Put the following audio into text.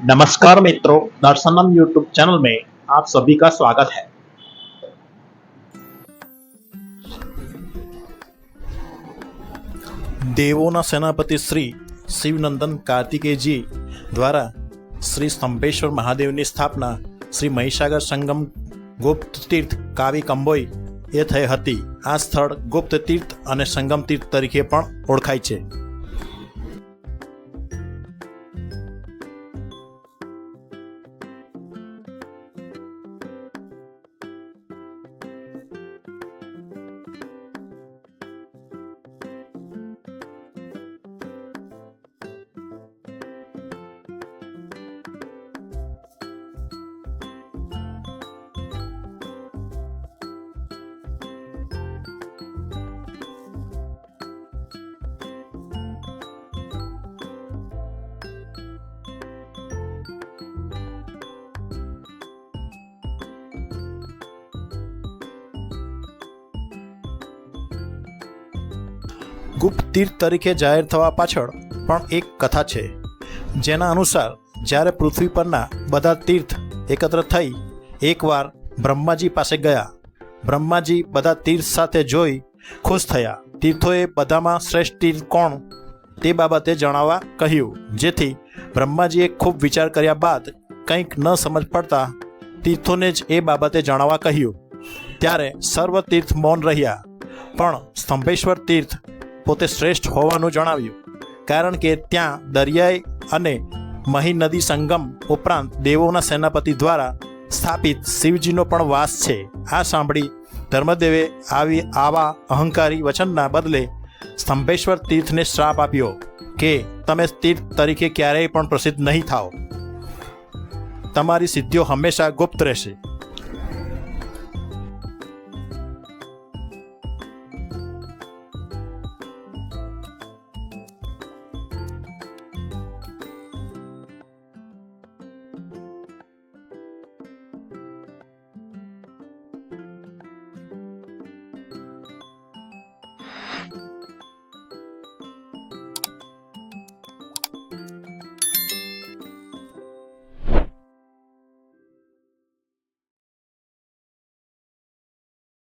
नमस्कार मित्रों, दर्शनम यूट्यूब चैनल में आप सभी का स्वागत है। देवों सेनापति श्री शिवनंदन कार्तिकेय जी द्वारा श्री स्तंभेश्वर महादेव की स्थापना श्री महिषागर संगम गुप्त तीर्थ कावी कंबोई એ થઈ હતી। આ સ્થળ ગુપ્ત તીર્થ અને સંગમ તીર્થ તરીકે પણ ઓળખાય છે। ગુપ્ત તીર્થ તરીકે જાહેર થવા પાછળ પણ એક કથા છે, જેના અનુસાર જ્યારે પૃથ્વી પરના બધા તીર્થ એકત્ર થઈ એકવાર બ્રહ્માજી પાસે ગયા। બ્રહ્માજી બધા તીર્થ સાથે જોઈ ખુશ થયા। તીર્થોએ બધામાં શ્રેષ્ઠ તીર્થ કોણ તે બાબતે જણાવવા કહ્યું, જેથી બ્રહ્માજીએ ખૂબ વિચાર કર્યા બાદ કંઈક ન સમજ પડતા તીર્થોને જ એ બાબતે જણાવવા કહ્યું। ત્યારે સર્વ તીર્થ મૌન રહ્યા, પણ સ્તંભેશ્વર તીર્થ પોતે શ્રેષ્ઠ હોવાનું જણાવ્યું, કારણ કે ત્યાં દરિયાઈ અને મહી નદી સંગમ ઉપરાંત દેવોના સેનાપતિ દ્વારા સ્થાપિત શિવજીનો પણ વાસ છે। આ સાંભળી ધર્મદેવે આવા અહંકારી વચનના બદલે સ્તંભેશ્વર તીર્થને શ્રાપ આપ્યો કે તમે તીર્થ તરીકે ક્યારેય પણ પ્રસિદ્ધ નહીં થાઓ, તમારી સિદ્ધિઓ હંમેશા ગુપ્ત રહેશે।